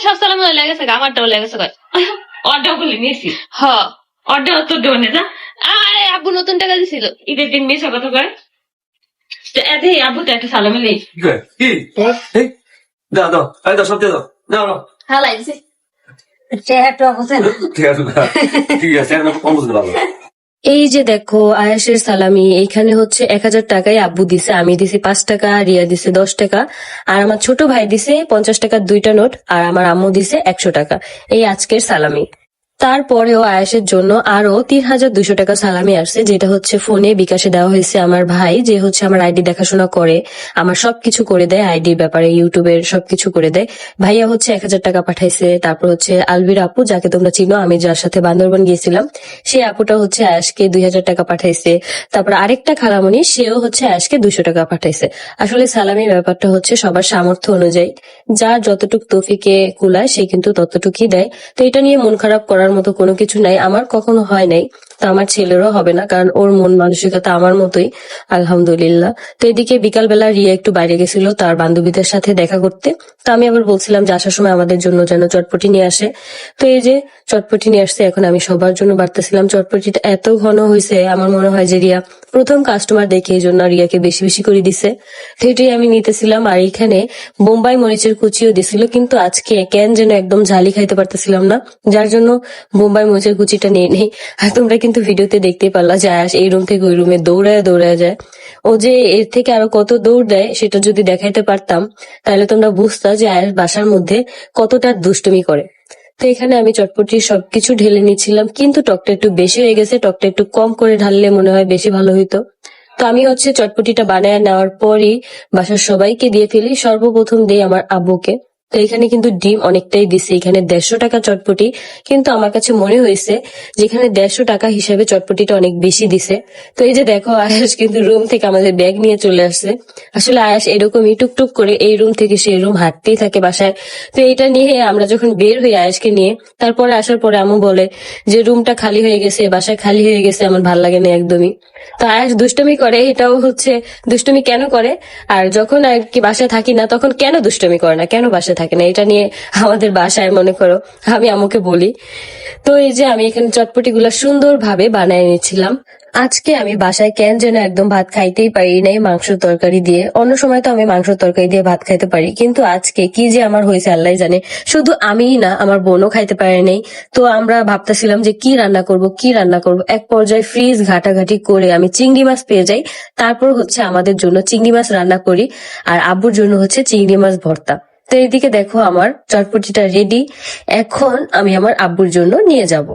সব সালামি লেগেছে, আমারটাও লেগেছে। অর্ডার বলে নিয়েছি। হ অর্ডার তো দেবো না যা। আরে আব্বু নতুন টাকা দিছিল। ঈদের দিন মিশা কথা কয়। এতে আব্বু তো একটা সালামি নেই। কি দাও দাও এই দাও সব দিয়ে দাও দাও দাও হালাই দিছে। চেহারাটা বুঝেন ঠিক আছে ঠিক আছে এখন কম বুঝতে পারবো। এই যে দেখো আয়াসের সালামি, এইখানে হচ্ছে 1000 টাকায় আব্বু দিছে, আমি দিছি 5 টাকা, রিয়া দিছে 10 টাকা, আর আমার ছোট ভাই দিছে 50 টাকার 2টা নোট, আর আমার আম্মু দিছে 100 টাকা। এই আজকের সালামি। তারপরেও আয়াসের জন্য আরো 3200 টাকা সালামি আসছে, যেটা হচ্ছে ফোনে বিকাশে দেওয়া হয়েছে। আমার ভাই যে হচ্ছে আমার আইডি দেখাশোনা করে, আমার সবকিছু করে দেয়, আইডির ব্যাপারে ইউটিউবের সবকিছু করে দেয়। ভাইয়া হচ্ছে 1000 টাকা পাঠাইছে। তারপর হচ্ছে আলবির আপু, যাকে তোমরা চিনো, আমি যার সাথে বান্দরবান গিয়েছিলাম, সেই আপুটা হচ্ছে আয়াসকে 2000 টাকা পাঠাইছে। তারপর আরেকটা খালামণি, সেও হচ্ছে আয়াসকে 200 টাকা পাঠাইছে। আসলে সালামির ব্যাপারটা হচ্ছে সবার সামর্থ্য অনুযায়ী, যার যতটুক তৌফিকে কুলায় সে কিন্তু ততটুকুই দেয়। তো এটা নিয়ে মন খারাপ করার মতো কোনো কিছু নাই, আমার কখনো হয় নাই, তো আমার ছেলেরও হবে না, কারণ ওর মন মানসিকতা আমার মতোই আলহামদুলিল্লাহ। তো এদিকে বিকালবেলা রিয়া একটু বাইরে গেছিল তার বান্ধবীদের সাথে দেখা করতে। তো আমি আবার বলছিলাম যে আসার সময় আমাদের জন্য যেন চটপটি নিয়ে আসে। তো এই যে চটপটি নিয়ে আসছে, এখন আমি সবার জন্য বাড়তেছিলাম। চটপটিটা এত ঘন হয়েছে, আমার মনে হয় যে রিয়া প্রথম কাস্টমার দেখে এই জন্য রিয়াকে বেশি বেশি করে দিছে। তো এটাই আমি নিতেছিলাম। আর এখানে বোম্বাই মরিচের কুচিও দিছিল, কিন্তু আজকে কেন যেন একদম ঝালি খাইতে পারতেছিলাম না, যার জন্য বোম্বাই মরিচের কুচিটা নিয়ে নেই। আর তোমরা কিন্তু ভিডিওতে দেখতেই পারলা যে আয়াস এই রুম থেকে ওই রুমে দৌড়ায় দৌড়ায় যায়। ও যে এর থেকে আরো কত দৌড় দেয় সেটা যদি দেখাইতে পারতাম, তাহলে তোমরা বুঝতা যে আয়াস বাসার মধ্যে কতটা দুষ্টুমি করে। তো এখানে আমি চটপটি সবকিছু ঢেলে নিচ্ছিলাম, কিন্তু টকটা একটু বেশি হয়ে গেছে, টকটা একটু কম করে ঢাললে মনে হয় বেশি ভালো হইতো। তো আমি হচ্ছে চটপটিটা বানায় নেওয়ার পরই বাসার সবাইকে দিয়ে ফেলি। সর্বপ্রথম দিই আমার আব্বুকে। তো এখানে কিন্তু ডিম অনেকটাই দিছে, এখানে 150 টাকা চটপটি, কিন্তু আমার কাছে মনে হয়েছে যেখানে 150 টাকা হিসাবে চটপটিটা অনেক বেশি দিছে। তো এই যে দেখো আয়াস কিন্তু রুম থেকে আমাদের ব্যাগ নিয়ে চলে আসছে। আসলে আয়াস এরকমই টুকটুক করে এই রুম থেকে সেই রুম হাঁটতেই থাকে বাসায়। তো এটা নিয়ে আমরা যখন বের হই আয়াসকে নিয়ে, তারপরে আসার পরে আম্মু বলে যে রুমটা খালি হয়ে গেছে, বাসায় খালি হয়ে গেছে, আমার ভাল লাগে না একদমই। তো আয়াস দুষ্টুমি করে, এটাও হচ্ছে দুষ্টুমি কেন করে, আর যখন আর কি বাসায় থাকি না তখন কেন দুষ্টুমি করে না, কেন বাসায় থাকে না, এটা নিয়ে আমাদের বাসায় মনে করো আমি আম্মুকে বলি। তো এই যে আমি এখানে চটপটি গুলা সুন্দরভাবে বানায় নিচ্ছিলাম। আজকে আমি বাসায় কেন যেন একদম ভাত খাইতেই পারি নাই মাংস তরকারি দিয়ে। অন্য সময় তো আমি মাংস তরকারি দিয়ে ভাত খাইতে পারি, কিন্তু আজকে কি যে আমার হয়েছে আল্লাহ জানে। শুধু আমিই না, আমার বোনও খাইতে পারে নাই। তো আমরা ভাবতেছিলাম যে কি রান্না করব কি রান্না করব। এক পর্যায়ে ফ্রিজ ঘাটাঘাটি করে আমি চিংড়ি মাছ পেয়ে যাই। তারপর হচ্ছে আমাদের জন্য চিংড়ি মাছ রান্না করি, আর আব্বুর জন্য হচ্ছে চিংড়ি মাছ ভর্তা। তো এইদিকে দেখো আমার চটপটিটা রেডি, এখন আমি আমার আব্বুর জন্য নিয়ে যাব।